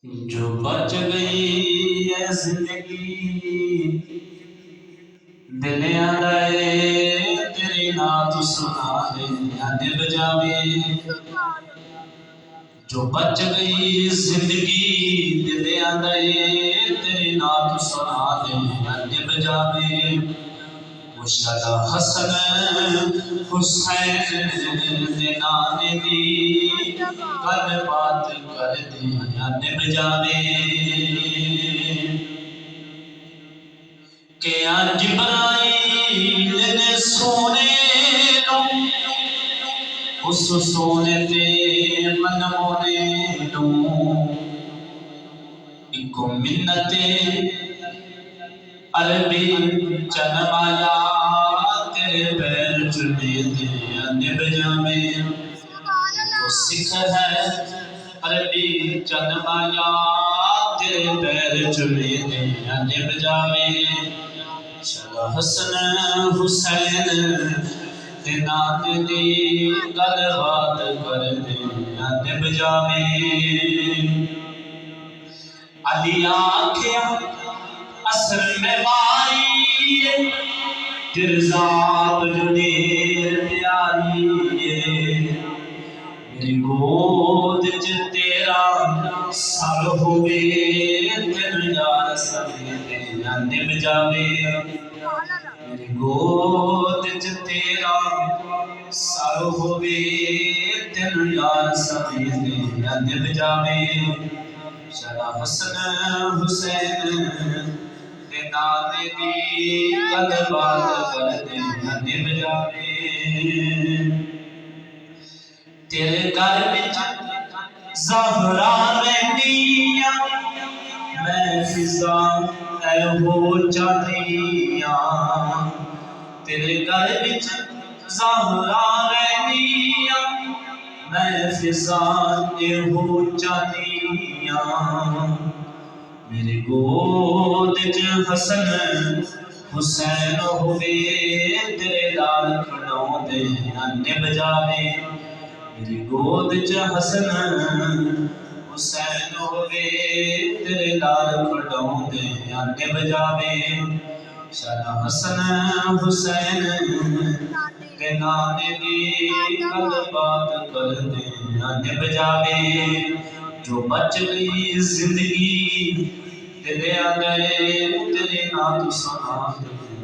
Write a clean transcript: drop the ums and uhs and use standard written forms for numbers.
جو بچ گئی ہے زندگی دل آئے تیری نعت سنا دے نب جاوے جو بچ گئی زندگی دل آئے تیری نعت سنا دے نب جاوے مشتبہ حسن حسین دے نانے دی کل بات کر دیا نب جاوے کہ جبرائیل نے سونے نو اس سونے تے من مونے نو ایکو منتے عربی چنمایا تیرے پیر چلے دیا نب جاوے ایکو سکھ ہے عربی چنمایا تیرے پیر چلے دیا نب جاوے چلو حسن حسین دینات دی گل بات کر دیا نب جاوے علی آکھیا اصل میں باری ترزاب جو دیر پیاری میری گود جو تیرا سر ہوئے دل یار سمیتے نب جاوے میری گود جو تیرا سر ہوئے دل یار سمیتے نب جاوے چلا حسن حسین دے نانے دی گل بات کر دے نب جاوے تیرے گھر وچ زہرا رہندیاں میں فضا اے ہو جاندیاں تیرے گھر وچ زہرا رہندیاں میں فضا اے ہو جاندیاں میرے گود وچ حسن حسین ہوئے تیرے لال کھڑوں دے نب جاوے میری گود وچ حسن حسین ہوئے تیرے لال کھڑوں دے نب جاوے چلا حسن حسین دے نانے دی گل بات کر دے نب جاوے جو بچ گئی زندگی دل آئے تیرے نعت سنا دے